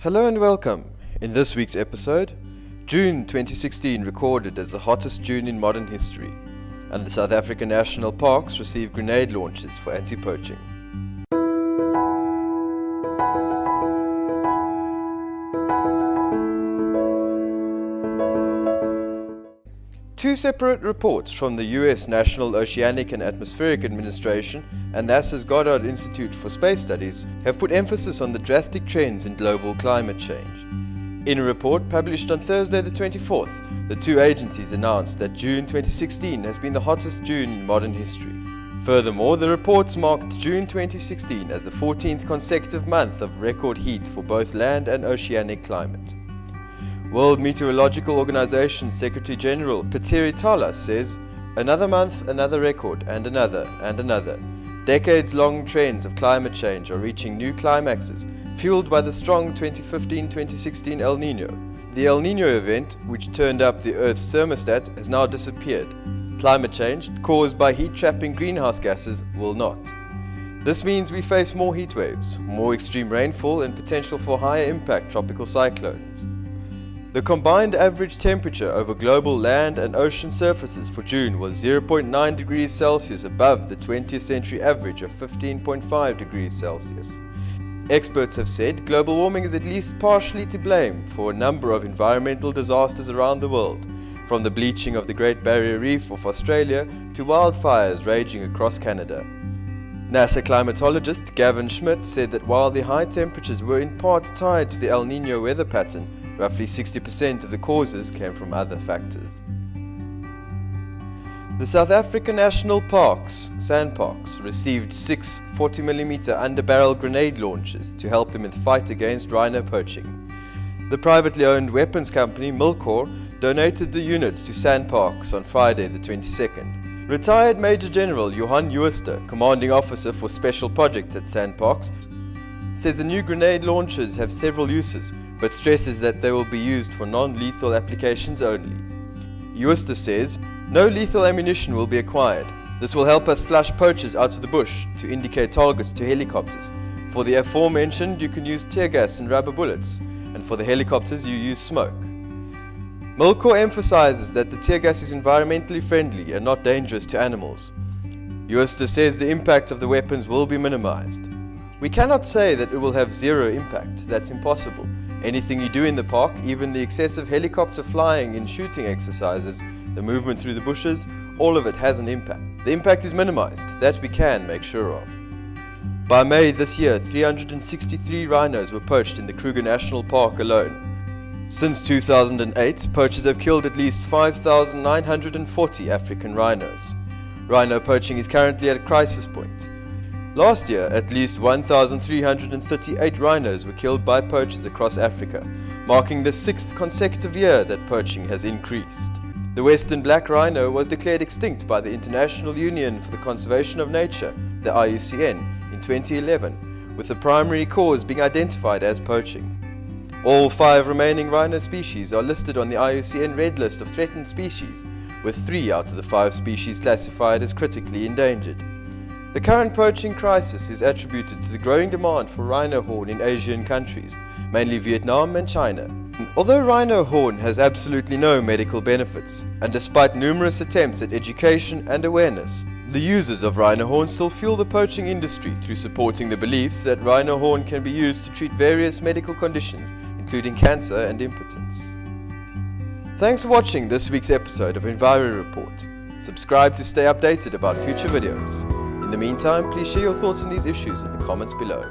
Hello and welcome. In this week's episode, June 2016 recorded as the hottest June in modern history, and the South African national parks received grenade launches for anti-poaching. Two separate reports from the US National Oceanic and Atmospheric Administration and NASA's Goddard Institute for Space Studies have put emphasis on the drastic trends in global climate change. In a report published on Thursday the 24th, the two agencies announced that June 2016 has been the hottest June in modern history. Furthermore, the reports marked June 2016 as the 14th consecutive month of record heat for both land and oceanic climate. World Meteorological Organization Secretary General Petteri Talas says, "Another month, another record, and another, and another. Decades-long trends of climate change are reaching new climaxes, fueled by the strong 2015-2016 El Nino. The El Nino event, which turned up the Earth's thermostat, has now disappeared. Climate change, caused by heat-trapping greenhouse gases, will not. This means we face more heat waves, more extreme rainfall, and potential for higher impact tropical cyclones." The combined average temperature over global land and ocean surfaces for June was 0.9 degrees Celsius above the 20th century average of 15.5 degrees Celsius. Experts have said global warming is at least partially to blame for a number of environmental disasters around the world, from the bleaching of the Great Barrier Reef of Australia to wildfires raging across Canada. NASA climatologist Gavin Schmidt said that while the high temperatures were in part tied to the El Nino weather pattern, roughly 60% of the causes came from other factors. The South African national parks, SANparks, received 6 40mm underbarrel grenade launchers to help them in the fight against rhino poaching. The privately owned weapons company Milcor donated the units to SANparks on Friday the 22nd. Retired Major General Johan Jooste, commanding officer for special projects at SANparks, said the new grenade launchers have several uses, but stresses that they will be used for non-lethal applications only. Jooste says, "No lethal ammunition will be acquired. This will help us flush poachers out of the bush to indicate targets to helicopters. For the aforementioned, you can use tear gas and rubber bullets, and for the helicopters you use smoke." Milcor emphasizes that the tear gas is environmentally friendly and not dangerous to animals. Jooste says the impact of the weapons will be minimized. "We cannot say that it will have zero impact. That's impossible. Anything you do in the park, even the excessive helicopter flying in shooting exercises, the movement through the bushes, all of it has an impact. The impact is minimized. That we can make sure of." By May this year, 363 rhinos were poached in the Kruger National Park alone. Since 2008, poachers have killed at least 5,940 African rhinos. Rhino poaching is currently at a crisis point. Last year, at least 1,338 rhinos were killed by poachers across Africa, marking the 6th consecutive year that poaching has increased. The western black rhino was declared extinct by the International Union for the Conservation of Nature, the IUCN, in 2011, with the primary cause being identified as poaching. All 5 remaining rhino species are listed on the IUCN Red List of threatened species, with 3 out of the 5 species classified as critically endangered. The current poaching crisis is attributed to the growing demand for rhino horn in Asian countries, mainly Vietnam and China. Although rhino horn has absolutely no medical benefits, and despite numerous attempts at education and awareness, the users of rhino horn still fuel the poaching industry through supporting the beliefs that rhino horn can be used to treat various medical conditions, including cancer and impotence. Thanks for watching this week's episode of Enviro Report. Subscribe to stay updated about future videos. In the meantime, please share your thoughts on these issues in the comments below.